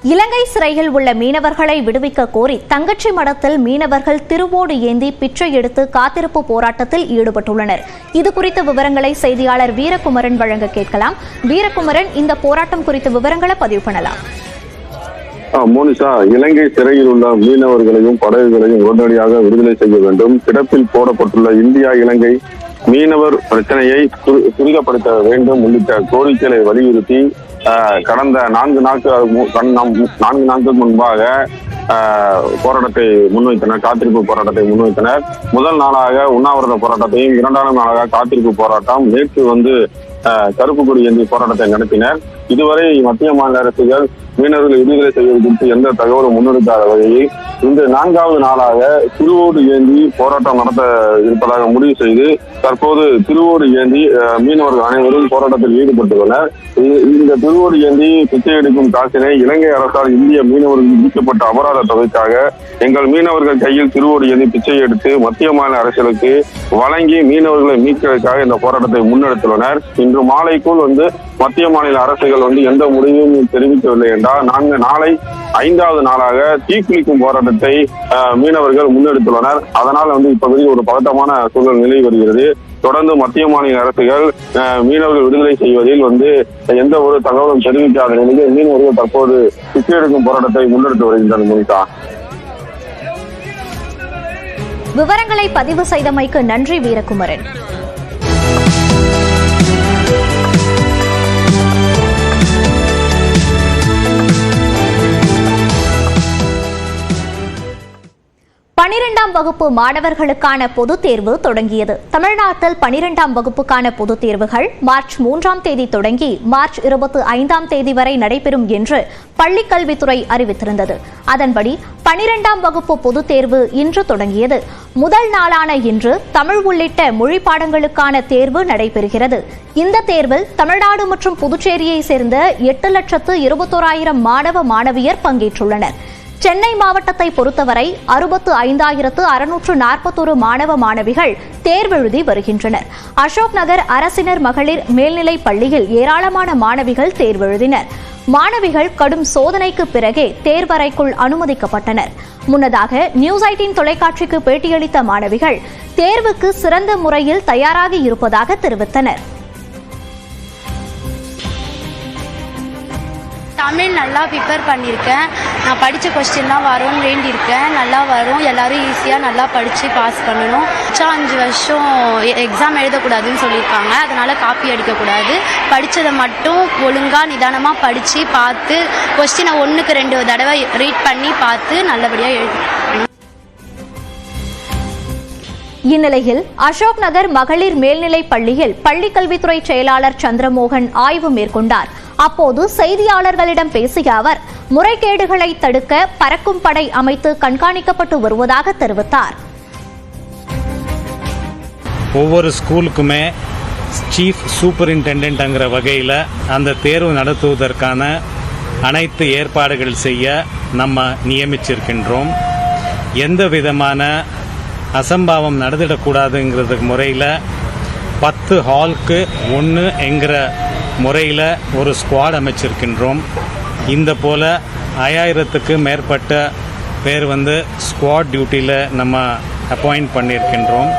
இலங்கை சிறையில் உள்ள மீனவர்களை விடுவிக்க கோரி தங்கச்சி மடத்தில் மீனவர்கள் திருவோடு ஏந்தி பிச்சை எடுத்து காத்திருப்பு போராட்டத்தில் ஈடுபட்டுள்ளனர். இதுகுறித்த விவரங்களை செய்தியாளர் வீரகுமரன் வழங்க கேட்கலாம். வீரகுமரன், இந்த போராட்டம் குறித்த விவரங்களை பதிவு பண்ணலாம். மோனிஷா, இலங்கை சிறையில் உள்ள மீனவர்களையும் படகுகளையும் உடனடியாக விடுதலை செய்ய வேண்டும். கிடப்பில் போடப்பட்டுள்ள இந்தியா இலங்கை மீனவர் பிரச்சனையை துரிதப்படுத்த வேண்டும் உள்ளிட்ட கோரிக்கைகளை வலியுறுத்தி கடந்த 4 நாட்களுக்கு முன்பாக போராட்டத்தை முன்வைத்தனர். காத்திருப்பு போராட்டத்தை முன்வைத்தனர். முதல் நாளாக உண்ணாவிரத போராட்டத்தையும், 2ஆம் நாளாக காத்திருப்பு போராட்டம், நேற்று கருப்பு கொடி ஏந்தி போராட்டத்தை நடத்தினர். இதுவரை மத்திய மாநில அரசுகள் மீனவர்களை விடுதலை செய்வது குறித்து எந்த தகவலும் முன்னெடுக்காத வகையில் இன்று 4வது நாளாக திருவோடு ஏந்தி போராட்டம் நடத்த இருப்பதாக முடிவு செய்து தற்போது திருவோடு ஏந்தி மீனவர்கள் அனைவரும் போராட்டத்தில் ஈடுபட்டுள்ளனர். இந்த திருவோடு ஏந்தி பிச்சை எடுக்கும் காசினை இலங்கை அரசால் இந்திய மீனவர்கள் விதிக்கப்பட்ட அபராத தொகைக்காக எங்கள் மீனவர்கள் கையில் திருவோடு ஏந்தி பிச்சை எடுத்து மத்திய மாநில அரசுகளுக்கு வழங்கி மீனவர்களை மீட்பதற்காக இந்த போராட்டத்தை முன்னெடுத்துள்ளனர். இன்று மாலைக்குள் மத்திய மாநில அரசுகள் எந்த முடிவும் தெரிவிக்கவில்லை என்றால் நாளை 5வது நாளாக தீக்குளிக்கும் போராட்டத்தை மீனவர்கள் முன்னெடுத்துள்ளனர். அதனால் இப்போதைக்கு ஒரு பதட்டமான சூழல் நிலை வருகிறது. தொடர்ந்து மத்திய மாநில அரசுகள் மீனவர்கள் விடுதலை செய்வதில் எந்த ஒரு தகவலும் தெரிவிக்காத நிலையில் மீனவர்கள் தற்போது பிச்சை எடுக்கும் போராட்டத்தை முன்னெடுத்து வருகின்றனர். மோனிகா, விவரங்களை பதிவு செய்தமைக்கு நன்றி வீரகுமரன். பனிரெண்டாம் வகுப்பு மாணவர்களுக்கான பொதுத் தேர்வு தொடங்கியது. தமிழ்நாட்டில் 12ஆம் வகுப்புக்கான பொதுத் தேர்வுகள் மார்ச் 3ஆம் தேதி தொடங்கி மார்ச் 25ஆம் தேதி வரை நடைபெறும் என்று பள்ளிக்கல்வித்துறை அறிவித்திருந்தது. அதன்படி 12ஆம் வகுப்பு பொதுத் தேர்வு இன்று தொடங்கியது. முதல் நாளான இன்று தமிழ் உள்ளிட்ட மொழி பாடங்களுக்கான தேர்வு நடைபெறுகிறது. இந்த தேர்வில் தமிழ்நாடு மற்றும் புதுச்சேரியை சேர்ந்த 8,21,000 மாணவ மாணவியர் பங்கேற்றுள்ளனர். சென்னை மாவட்டத்தை பொறுத்தவரை 65,641 மாணவ மாணவிகள் தேர்வெழுதி வருகின்றனர். அசோக் நகர் அரசினர் மகளிர் மேல்நிலைப் பள்ளியில் ஏராளமான மாணவிகள் தேர்வெழுதினர். மாணவிகள் கடும் சோதனைக்கு பிறகே தேர்வறைக்குள் அனுமதிக்கப்பட்டனர். முன்னதாக நியூஸ் 18 தொலைக்காட்சிக்கு பேட்டியளித்த மாணவிகள் தேர்வுக்கு சிறந்த முறையில் தயாராகி இருப்பதாக தெரிவித்தனர். தமிழ் நல்லா ப்ரிப்பேர் பண்ணியிருக்கேன். நான் படித்த கொஸ்டின்லாம் வரும்னு வேண்டியிருக்கேன். நல்லா வரும். எல்லாரும் ஈஸியாக நல்லா படித்து பாஸ் பண்ணணும். 5 வருஷம் எக்ஸாம் எழுதக்கூடாதுன்னு சொல்லியிருக்காங்க. அதனால் காப்பி அடிக்கக்கூடாது. படித்ததை மட்டும் ஒழுங்காக நிதானமாக படித்து பார்த்து கொஸ்டினை 1க்கு 2 தடவை ரீட் பண்ணி பார்த்து நல்லபடியாக எழுதணும். இந்நிலையில் அசோக் நகர் மகளிர் மேல்நிலைப் பள்ளியில் பள்ளிக்கல்வித்துறை செயலாளர் சந்திரமோகன் ஆய்வு மேற்கொண்டார். அப்போது செய்தியாளர்களிடம் பேசிய அவர் முறைகேடுகளை தடுக்க பறக்கும் படை அமைத்து கண்காணிக்கப்பட்டு வருவதாக தெரிவித்தார். ஒவ்வொரு ஸ்கூலுக்குமே சீஃப் சூப்பரிண்டெண்டன்ட்ங்கிற வகையில் அந்த தேர்வு நடத்துவதற்கான அனைத்து ஏற்பாடுகள் செய்ய நம்ம நியமிச்சிருக்கின்றோம். எந்த விதமான அசம்பாவம் நடந்துடக்கூடாதுங்கிறதுக்கு முறையில் 10 ஹாலுக்கு 1 என்கிற முறையில் ஒரு ஸ்குவாட் அமைச்சிருக்கின்றோம். இந்த போல் 5000க்கு மேற்பட்ட பேர் ஸ்குவாட் டியூட்டியில் நம்ம அப்பாயிண்ட் பண்ணியிருக்கின்றோம்.